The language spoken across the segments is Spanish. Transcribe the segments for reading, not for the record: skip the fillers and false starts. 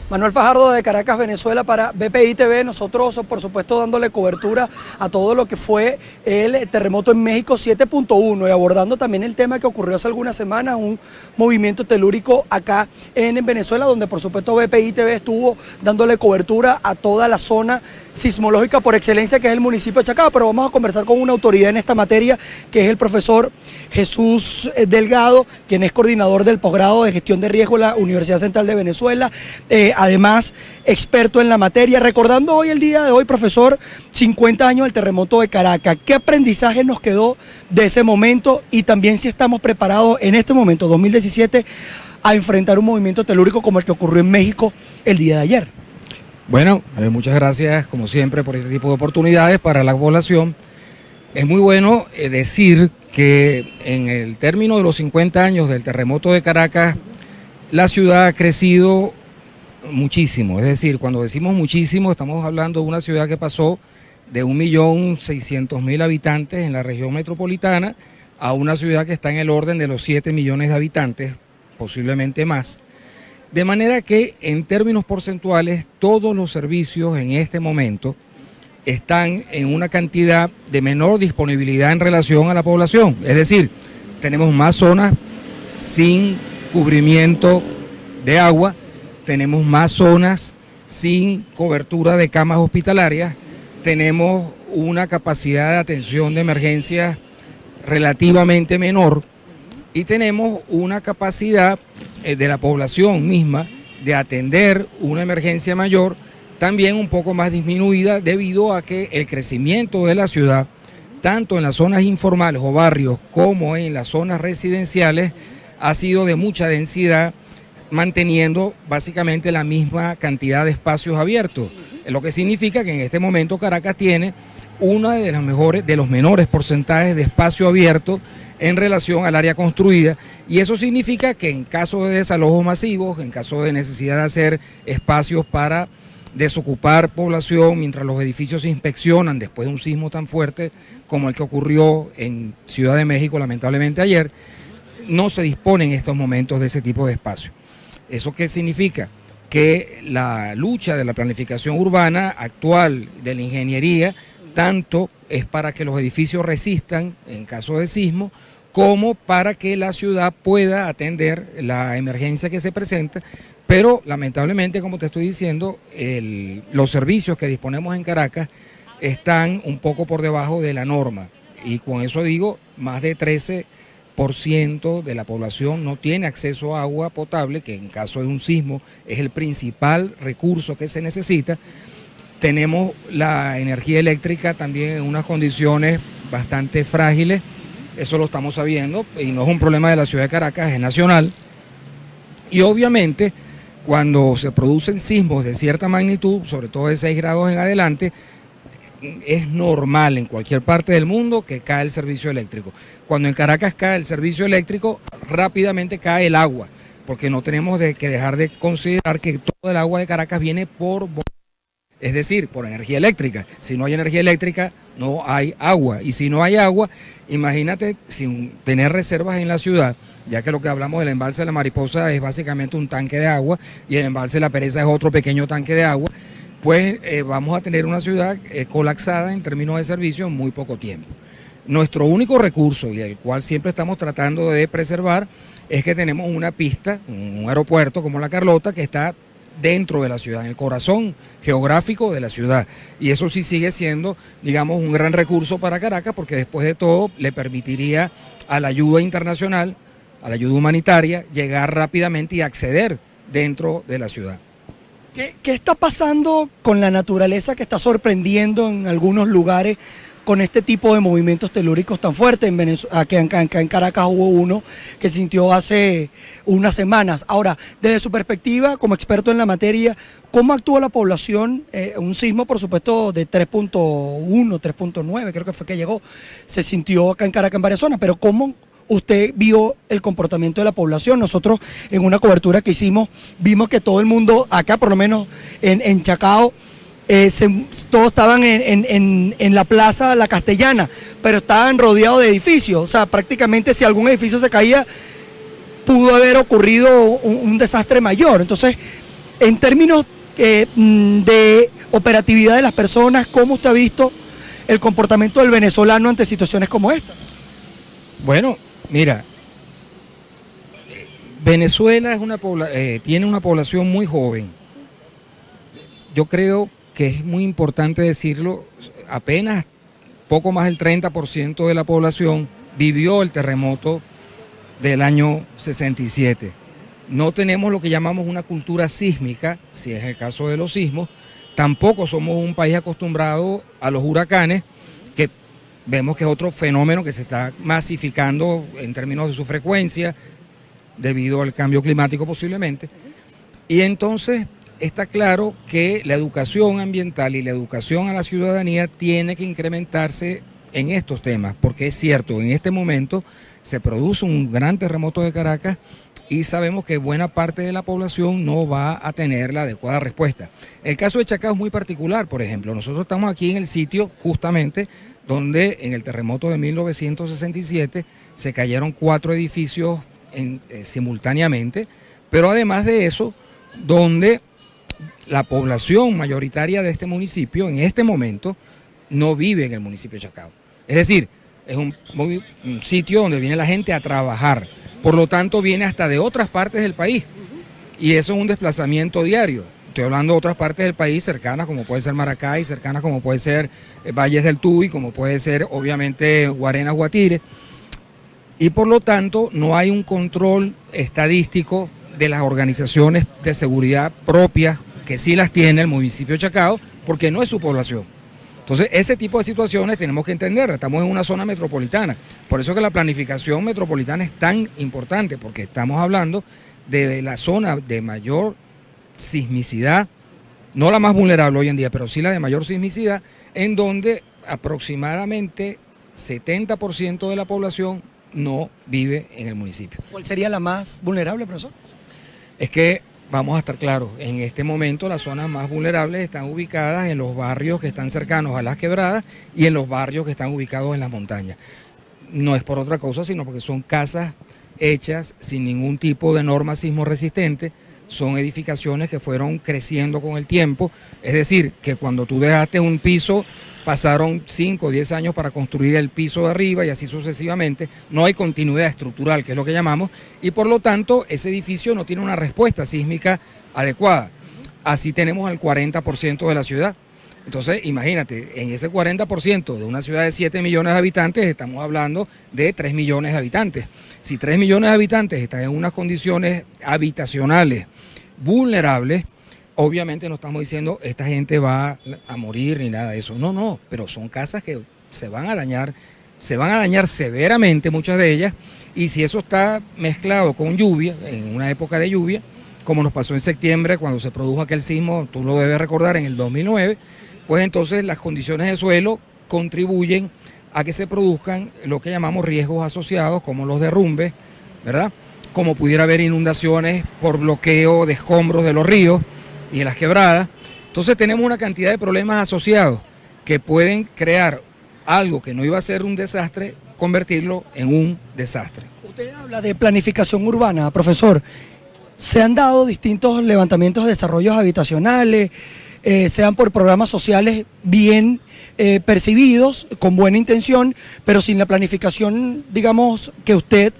Manuel Fajardo de Caracas, Venezuela para BPI TV. Nosotros, por supuesto, dándole cobertura a todo lo que fue el terremoto en México 7.1 y abordando también el tema que ocurrió hace algunas semanas, un movimiento telúrico acá en Venezuela, donde por supuesto BPI TV estuvo dándole cobertura a toda la zona sismológica por excelencia que es el municipio de Chacao. Pero vamos a conversar con una autoridad en esta materia, que es el profesor Jesús Delgado, quien es coordinador del posgrado de gestión de riesgo de la Universidad Central de Venezuela. Además, experto en la materia. Recordando hoy, el día de hoy, profesor, 50 años del terremoto de Caracas. ¿Qué aprendizaje nos quedó de ese momento? Y también si estamos preparados en este momento, 2017, a enfrentar un movimiento telúrico como el que ocurrió en México el día de ayer. Bueno, muchas gracias, como siempre, por este tipo de oportunidades para la población. Es muy bueno decir que en el término de los 50 años del terremoto de Caracas, la ciudad ha crecido muchísimo. Es decir, cuando decimos muchísimo, estamos hablando de una ciudad que pasó de 1.600.000 habitantes en la región metropolitana a una ciudad que está en el orden de los 7 millones de habitantes, posiblemente más. De manera que en términos porcentuales todos los servicios en este momento están en una cantidad de menor disponibilidad en relación a la población. Es decir, tenemos más zonas sin cubrimiento de agua, tenemos más zonas sin cobertura de camas hospitalarias, tenemos una capacidad de atención de emergencias relativamente menor y tenemos una capacidad de la población misma de atender una emergencia mayor también un poco más disminuida debido a que el crecimiento de la ciudad, tanto en las zonas informales o barrios como en las zonas residenciales, ha sido de mucha densidad, manteniendo básicamente la misma cantidad de espacios abiertos, lo que significa que en este momento Caracas tiene uno de los menores porcentajes de espacio abierto en relación al área construida, y eso significa que en caso de desalojos masivos, en caso de necesidad de hacer espacios para desocupar población mientras los edificios se inspeccionan después de un sismo tan fuerte como el que ocurrió en Ciudad de México lamentablemente ayer, no se dispone en estos momentos de ese tipo de espacio. ¿Eso qué significa? Que la lucha de la planificación urbana actual de la ingeniería tanto es para que los edificios resistan en caso de sismo, como para que la ciudad pueda atender la emergencia que se presenta, pero lamentablemente, como te estoy diciendo, los servicios que disponemos en Caracas están un poco por debajo de la norma, y con eso digo, más de 13% de la población no tiene acceso a agua potable, que en caso de un sismo es el principal recurso que se necesita. Tenemos la energía eléctrica también en unas condiciones bastante frágiles, eso lo estamos sabiendo, y no es un problema de la ciudad de Caracas, es nacional. Y obviamente, cuando se producen sismos de cierta magnitud, sobre todo de 6 grados en adelante, es normal en cualquier parte del mundo que cae el servicio eléctrico. Cuando en Caracas cae el servicio eléctrico, rápidamente cae el agua, porque no tenemos que dejar de considerar que todo el agua de Caracas viene por es decir, por energía eléctrica. Si no hay energía eléctrica, no hay agua. Y si no hay agua, imagínate sin tener reservas en la ciudad, ya que lo que hablamos del embalse de la Mariposa es básicamente un tanque de agua y el embalse de la Pereza es otro pequeño tanque de agua, pues vamos a tener una ciudad colapsada en términos de servicio en muy poco tiempo. Nuestro único recurso, y el cual siempre estamos tratando de preservar, es que tenemos una pista, un aeropuerto como La Carlota, que está dentro de la ciudad, en el corazón geográfico de la ciudad, y eso sí sigue siendo, digamos, un gran recurso para Caracas, porque después de todo le permitiría a la ayuda internacional, a la ayuda humanitaria, llegar rápidamente y acceder dentro de la ciudad. ¿Qué está pasando con la naturaleza que está sorprendiendo en algunos lugares con este tipo de movimientos telúricos tan fuertes? En Venezuela, acá en Caracas hubo uno que se sintió hace unas semanas. Ahora, desde su perspectiva como experto en la materia, ¿cómo actúa la población? Un sismo, por supuesto, de 3.1, 3.9, creo que fue que llegó, se sintió acá en Caracas en varias zonas, pero ¿cómo usted vio el comportamiento de la población? Nosotros en una cobertura que hicimos vimos que todo el mundo acá, por lo menos en Chacao, todos estaban en la plaza La Castellana, pero estaban rodeados de edificios. O sea, prácticamente si algún edificio se caía, pudo haber ocurrido un desastre mayor. Entonces, En términos de operatividad de las personas, ¿cómo usted ha visto el comportamiento del venezolano ante situaciones como esta? Bueno, mira, Venezuela tiene una población muy joven. Yo creo que es muy importante decirlo, apenas poco más del 30% de la población vivió el terremoto del año 67. No tenemos lo que llamamos una cultura sísmica, si es el caso de los sismos. Tampoco somos un país acostumbrado a los huracanes, que vemos que es otro fenómeno que se está masificando en términos de su frecuencia, debido al cambio climático posiblemente. Y entonces está claro que la educación ambiental y la educación a la ciudadanía tiene que incrementarse en estos temas, porque es cierto, en este momento se produce un gran terremoto de Caracas y sabemos que buena parte de la población no va a tener la adecuada respuesta. El caso de Chacao es muy particular, por ejemplo. Nosotros estamos aquí en el sitio justamente donde en el terremoto de 1967 se cayeron 4 edificios simultáneamente, pero además de eso, donde la población mayoritaria de este municipio en este momento no vive en el municipio de Chacao. Es decir, es un sitio donde viene la gente a trabajar. Por lo tanto, viene hasta de otras partes del país. Y eso es un desplazamiento diario. Estoy hablando de otras partes del país cercanas, como puede ser Maracay, cercanas como puede ser Valles del Tuy, como puede ser, obviamente, Guarenas, Guatire. Y por lo tanto, no hay un control estadístico de las organizaciones de seguridad propias, que sí las tiene el municipio de Chacao, porque no es su población. Entonces, ese tipo de situaciones tenemos que entender, estamos en una zona metropolitana, por eso que la planificación metropolitana es tan importante, porque estamos hablando de la zona de mayor sismicidad, no la más vulnerable hoy en día, pero sí la de mayor sismicidad, en donde aproximadamente 70% de la población no vive en el municipio. ¿Cuál sería la más vulnerable, profesor? Es que vamos a estar claros, en este momento las zonas más vulnerables están ubicadas en los barrios que están cercanos a las quebradas y en los barrios que están ubicados en las montañas. No es por otra cosa, sino porque son casas hechas sin ningún tipo de norma sismo resistente, son edificaciones que fueron creciendo con el tiempo, es decir, que cuando tú dejaste un piso, pasaron 5 o 10 años para construir el piso de arriba y así sucesivamente. No hay continuidad estructural, que es lo que llamamos, y por lo tanto ese edificio no tiene una respuesta sísmica adecuada. Así tenemos al 40% de la ciudad. Entonces, imagínate, en ese 40% de una ciudad de 7 millones de habitantes, estamos hablando de 3 millones de habitantes. Si 3 millones de habitantes están en unas condiciones habitacionales vulnerables, obviamente no estamos diciendo esta gente va a morir ni nada de eso. No, no, pero son casas que se van a dañar severamente, muchas de ellas, y si eso está mezclado con lluvia, en una época de lluvia, como nos pasó en septiembre cuando se produjo aquel sismo, tú lo debes recordar, en el 2009, pues entonces las condiciones de suelo contribuyen a que se produzcan lo que llamamos riesgos asociados, como los derrumbes, ¿verdad? Como pudiera haber inundaciones por bloqueo de escombros de los ríos y en las quebradas. Entonces tenemos una cantidad de problemas asociados que pueden crear algo que no iba a ser un desastre, convertirlo en un desastre. Usted habla de planificación urbana, profesor. Se han dado distintos levantamientos de desarrollos habitacionales, sean por programas sociales bien percibidos, con buena intención, pero sin la planificación, digamos, que usted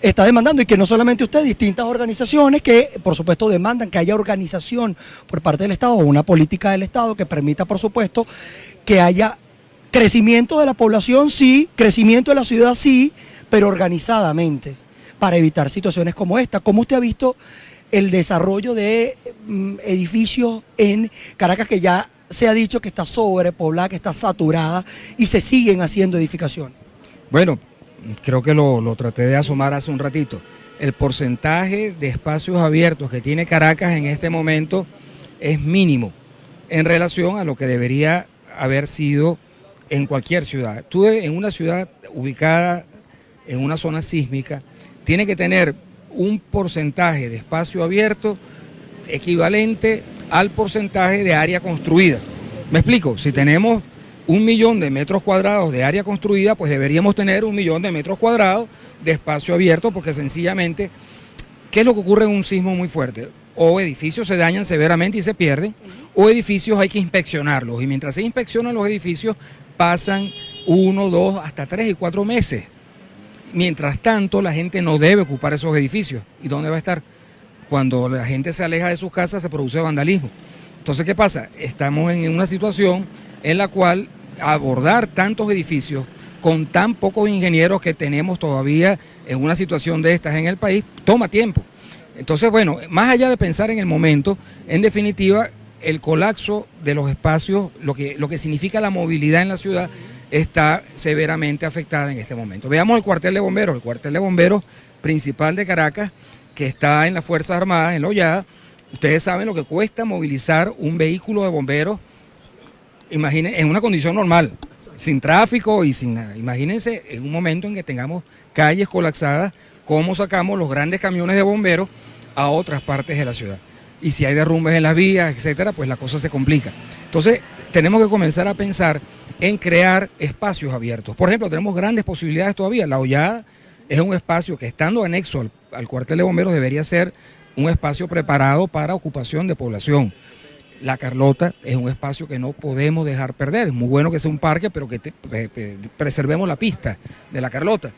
está demandando, y que no solamente usted, distintas organizaciones que por supuesto demandan que haya organización por parte del Estado, una política del Estado que permita por supuesto que haya crecimiento de la población, sí, crecimiento de la ciudad, sí, pero organizadamente, para evitar situaciones como esta. ¿Cómo usted ha visto el desarrollo de edificios en Caracas, que ya se ha dicho que está sobrepoblada, que está saturada, y se siguen haciendo edificaciones? Bueno, creo que lo traté de asomar hace un ratito. El porcentaje de espacios abiertos que tiene Caracas en este momento es mínimo en relación a lo que debería haber sido en cualquier ciudad. Tú en una ciudad ubicada en una zona sísmica tiene que tener un porcentaje de espacio abierto equivalente al porcentaje de área construida. ¿Me explico? Si tenemos 1 millón de metros cuadrados de área construida, pues deberíamos tener 1 millón de metros cuadrados de espacio abierto, porque sencillamente, ¿qué es lo que ocurre en un sismo muy fuerte? o edificios se dañan severamente y se pierden, o edificios hay que inspeccionarlos. Y mientras se inspeccionan los edificios, pasan 1, 2, hasta 3 y 4 meses. Mientras tanto, la gente no debe ocupar esos edificios. ¿Y dónde va a estar? Cuando la gente se aleja de sus casas, se produce vandalismo. Entonces, ¿qué pasa? Estamos en una situación en la cual abordar tantos edificios con tan pocos ingenieros que tenemos todavía en una situación de estas en el país, toma tiempo. Entonces, bueno, más allá de pensar en el momento, en definitiva, el colapso de los espacios, lo que significa la movilidad en la ciudad, está severamente afectada en este momento. Veamos el cuartel de bomberos principal de Caracas, que está en las Fuerzas Armadas, en La Hollada. Ustedes saben lo que cuesta movilizar un vehículo de bomberos, imagínense, en una condición normal, sin tráfico y sin nada. Imagínense en un momento en que tengamos calles colapsadas, cómo sacamos los grandes camiones de bomberos a otras partes de la ciudad. Y si hay derrumbes en las vías, etcétera, pues la cosa se complica. Entonces, tenemos que comenzar a pensar en crear espacios abiertos. Por ejemplo, tenemos grandes posibilidades todavía. La Hollada es un espacio que, estando anexo al cuartel de bomberos, debería ser un espacio preparado para ocupación de población. La Carlota es un espacio que no podemos dejar perder. Es muy bueno que sea un parque, pero que preservemos la pista de la Carlota.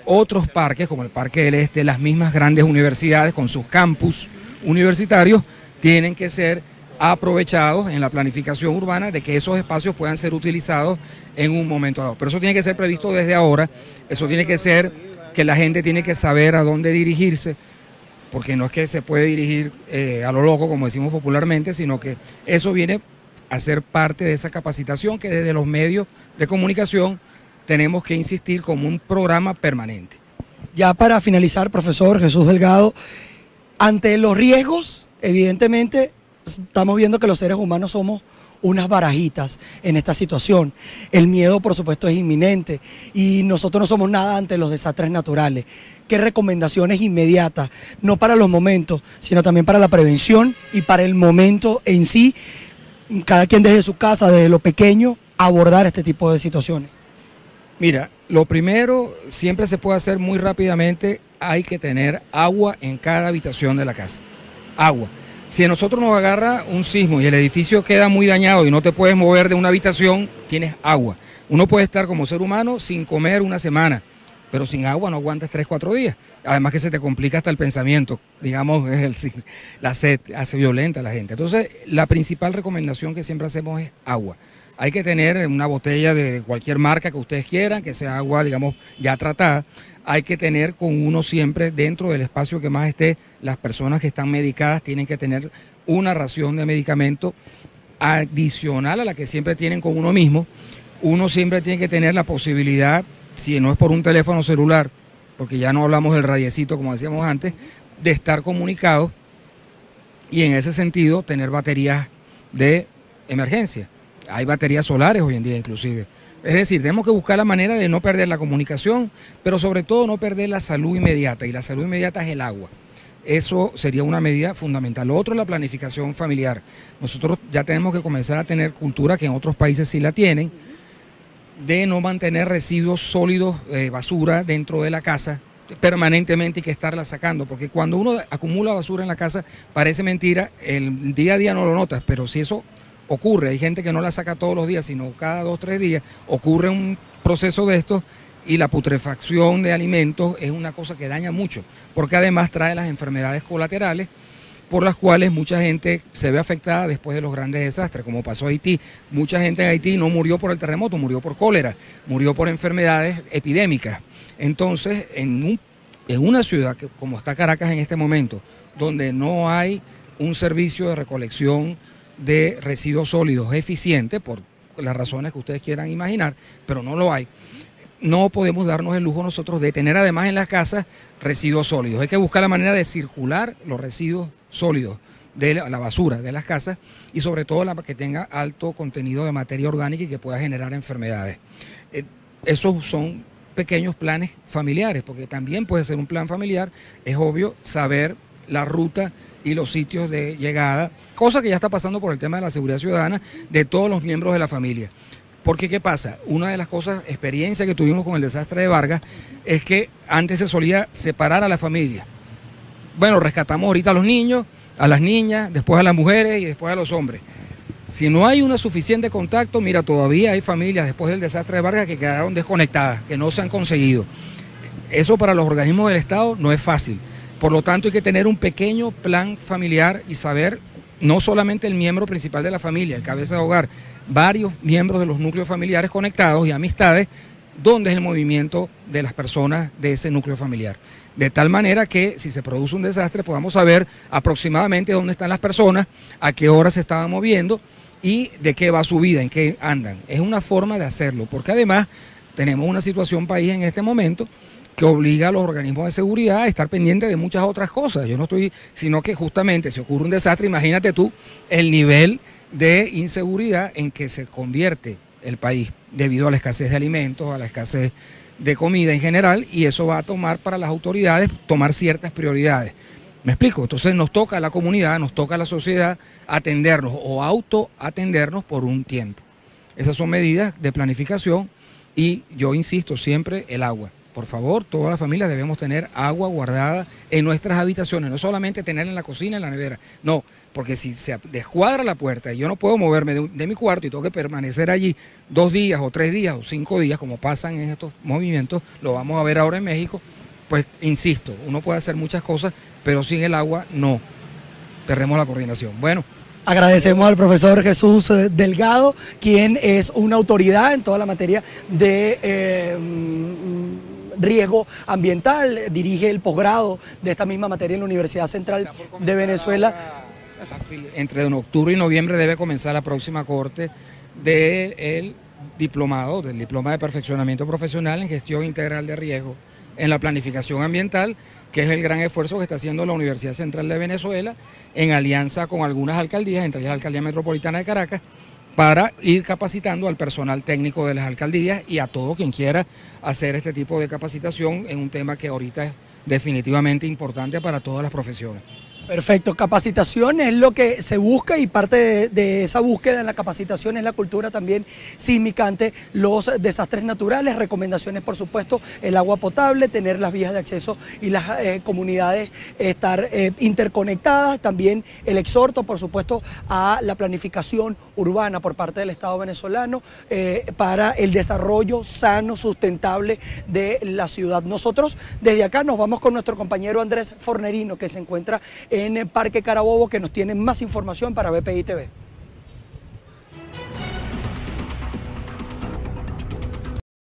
Otros parques, como el Parque del Este, las mismas grandes universidades con sus campus universitarios, tienen que ser aprovechados en la planificación urbana, de que esos espacios puedan ser utilizados en un momento dado. Pero eso tiene que ser previsto desde ahora, eso tiene que ser que la gente tiene que saber a dónde dirigirse, porque no es que se puede dirigir a lo loco, como decimos popularmente, sino que eso viene a ser parte de esa capacitación que desde los medios de comunicación tenemos que insistir como un programa permanente. Ya para finalizar, profesor Jesús Delgado, ante los riesgos, evidentemente, estamos viendo que los seres humanos somos unas barajitas en esta situación. El miedo, por supuesto, es inminente y nosotros no somos nada ante los desastres naturales. ¿Qué recomendaciones inmediatas, no para los momentos, sino también para la prevención y para el momento en sí, cada quien desde su casa, desde lo pequeño, abordar este tipo de situaciones? Mira, lo primero siempre se puede hacer muy rápidamente, hay que tener agua en cada habitación de la casa. Agua. Si a nosotros nos agarra un sismo y el edificio queda muy dañado y no te puedes mover de una habitación, tienes agua. Uno puede estar como ser humano sin comer una semana, pero sin agua no aguantas 3, 4 días. Además que se te complica hasta el pensamiento, digamos, la sed hace violenta a la gente. Entonces, la principal recomendación que siempre hacemos es agua. Hay que tener una botella de cualquier marca que ustedes quieran, que sea agua, digamos, ya tratada. Hay que tener con uno siempre, dentro del espacio que más esté, las personas que están medicadas tienen que tener una ración de medicamento adicional a la que siempre tienen con uno mismo. Uno siempre tiene que tener la posibilidad, si no es por un teléfono celular, porque ya no hablamos del radiecito como decíamos antes, de estar comunicados y en ese sentido tener baterías de emergencia. Hay baterías solares hoy en día inclusive. Es decir, tenemos que buscar la manera de no perder la comunicación, pero sobre todo no perder la salud inmediata, y la salud inmediata es el agua. Eso sería una medida fundamental. Lo otro es la planificación familiar. Nosotros ya tenemos que comenzar a tener cultura, que en otros países sí la tienen, de no mantener residuos sólidos, basura dentro de la casa, permanentemente hay que estarla sacando, porque cuando uno acumula basura en la casa, parece mentira, el día a día no lo notas, pero si eso ocurre, hay gente que no la saca todos los días, sino cada 2 o 3 días, ocurre un proceso de esto y la putrefacción de alimentos es una cosa que daña mucho, porque además trae las enfermedades colaterales por las cuales mucha gente se ve afectada después de los grandes desastres, como pasó en Haití. Mucha gente en Haití no murió por el terremoto, murió por cólera, murió por enfermedades epidémicas. Entonces, en una ciudad como está Caracas en este momento, donde no hay un servicio de recolección de residuos sólidos eficiente, por las razones que ustedes quieran imaginar, pero no lo hay, no podemos darnos el lujo nosotros de tener además en las casas residuos sólidos. Hay que buscar la manera de circular los residuos sólidos de la basura de las casas y sobre todo la que tenga alto contenido de materia orgánica y que pueda generar enfermedades. Esos son pequeños planes familiares, porque también puede ser un plan familiar, es obvio saber la ruta y los sitios de llegada, cosa que ya está pasando por el tema de la seguridad ciudadana de todos los miembros de la familia. Porque, ¿qué pasa? Una de las experiencias que tuvimos con el desastre de Vargas, es que antes se solía separar a la familia. Bueno, rescatamos ahorita a los niños, a las niñas, después a las mujeres y después a los hombres. Si no hay una suficiente contacto, mira, todavía hay familias después del desastre de Vargas que quedaron desconectadas, que no se han conseguido. Eso para los organismos del Estado no es fácil. Por lo tanto, hay que tener un pequeño plan familiar y saber, no solamente el miembro principal de la familia, el cabeza de hogar, varios miembros de los núcleos familiares conectados y amistades, dónde es el movimiento de las personas de ese núcleo familiar. De tal manera que si se produce un desastre podamos saber aproximadamente dónde están las personas, a qué hora se estaban moviendo y de qué va su vida, en qué andan. Es una forma de hacerlo, porque además tenemos una situación país en este momento que obliga a los organismos de seguridad a estar pendientes de muchas otras cosas. Yo no estoy, sino que justamente si ocurre un desastre, imagínate tú el nivel de inseguridad en que se convierte el país debido a la escasez de alimentos, a la escasez de comida en general, y eso va a tomar para las autoridades tomar ciertas prioridades. ¿Me explico? Entonces nos toca a la comunidad, nos toca a la sociedad atendernos o autoatendernos por un tiempo. Esas son medidas de planificación y yo insisto siempre, el agua. Por favor, todas las familias debemos tener agua guardada en nuestras habitaciones, no solamente tenerla en la cocina, en la nevera, no, porque si se descuadra la puerta y yo no puedo moverme de mi cuarto y tengo que permanecer allí 2 días o 3 días o 5 días, como pasan en estos movimientos, lo vamos a ver ahora en México, pues insisto, uno puede hacer muchas cosas, pero sin el agua no, perdemos la coordinación. Bueno. Agradecemos al profesor Jesús Delgado, quien es una autoridad en toda la materia de riesgo ambiental, dirige el posgrado de esta misma materia en la Universidad Central de Venezuela. Entre octubre y noviembre debe comenzar la próxima corte del diplomado, del diploma de perfeccionamiento profesional en gestión integral de riesgo en la planificación ambiental, que es el gran esfuerzo que está haciendo la Universidad Central de Venezuela en alianza con algunas alcaldías, entre ellas la Alcaldía Metropolitana de Caracas, para ir capacitando al personal técnico de las alcaldías y a todo quien quiera hacer este tipo de capacitación en un tema que ahorita es definitivamente importante para todas las profesiones. Perfecto, capacitación es lo que se busca y parte de esa búsqueda en la capacitación es la cultura también sísmica ante los desastres naturales, recomendaciones por supuesto, el agua potable, tener las vías de acceso y las comunidades estar interconectadas, también el exhorto por supuesto a la planificación urbana por parte del Estado venezolano para el desarrollo sano, sustentable de la ciudad. Nosotros desde acá nos vamos con nuestro compañero Andrés Fornerino que se encuentra en el Parque Carabobo, que nos tiene más información para BPI TV.